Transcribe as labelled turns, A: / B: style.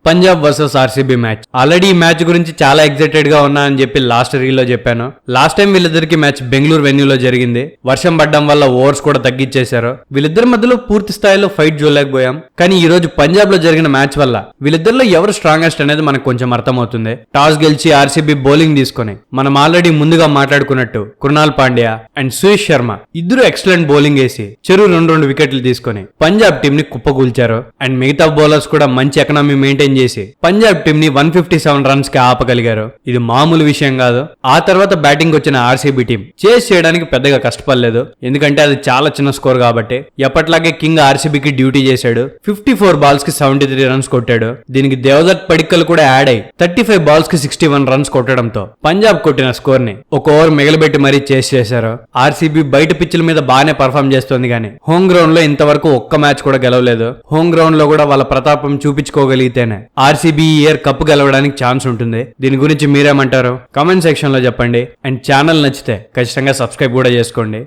A: Punjab versus RCB match. Already ఈ match గురించి చాలా ఎక్సైటెడ్ గా ఉన్నా అని చెప్పి లాస్ట్ రీల్ లో చెప్పాను. లాస్ట్ టైం వీళ్ళిద్దరికి మ్యాచ్ బెంగళూరు వెన్యూలో జరిగింది. వర్షం పడడం వల్ల ఓవర్స్ కూడా తగ్గించేశారు. వీళ్ళిద్దరి మధ్యలో పూర్తి స్థాయిలో ఫైట్ చూడలేకపోయాం. కానీ ఈ రోజు పంజాబ్ లో జరిగిన మ్యాచ్ వల్ల వీళ్ళిద్దరిలో ఎవరు స్ట్రాంగెస్ట్ అనేది మనకు కొంచెం అర్థమవుతుంది. టాస్ గెలిచి ఆర్సీబీ బౌలింగ్ తీసుకుని మనం ఆల్రెడీ ముందుగా మాట్లాడుకున్నట్టు కృణాల్ పాండ్యా అండ్ సుయేష్ శర్మ ఇద్దరు ఎక్సలెంట్ బౌలింగ్ వేసి చెరువు రెండు వికెట్లు తీసుకుని పంజాబ్ టీం ని కుప్పకూల్చారు. అండ్ మిగతా బౌలర్స్ కూడా మంచి ఎకనామీ మెయింటైన్ చేసి పంజాబ్ టీం ని 157 రన్స్ కి ఆపగలిగారు. ఇది మామూలు విషయం కాదు. ఆ తర్వాత బ్యాటింగ్ వచ్చిన ఆర్సీబీ టీం చేస్ చేయడానికి పెద్దగా కష్టపడలేదు. ఎందుకంటే అది చాలా చిన్న స్కోర్ కాబట్టి. ఎప్పట్లాగే కింగ్ ఆర్సీబీకి డ్యూటీ చేశాడు. 54 బాల్స్ కి 73 రన్స్ కొట్టాడు. దీనికి దేవదత్ పడిక్కల్ కూడా యాడ్ అయి 35 బాల్స్ కి 61 రన్స్ కొట్టడంతో పంజాబ్ కొట్టిన స్కోర్ ని ఒక ఓవర్ మిగలబెట్టి మరీ చేస్ చేశారు. ఆర్సీబీ బయట పిచ్చుల మీద బాగానే పర్ఫామ్ చేస్తోంది కానీ హోమ్ గ్రౌండ్ లో ఇంతవరకు ఒక్క మ్యాచ్ కూడా గెలవలేదు. హోమ్ గ్రౌండ్ లో కూడా వాళ్ళ ప్రతాపం చూపించుకోగలిగితేనే ఆర్సీబీ ఈ ఇయర్ కప్ గెలవడానికి ఛాన్స్ ఉంటుంది. దీని గురించి మీరేమంటారు? కామెంట్ సెక్షన్ లో చెప్పండి. అండ్ ఛానల్ నచ్చితే ఖచ్చితంగా సబ్స్క్రైబ్ కూడా చేసుకోండి.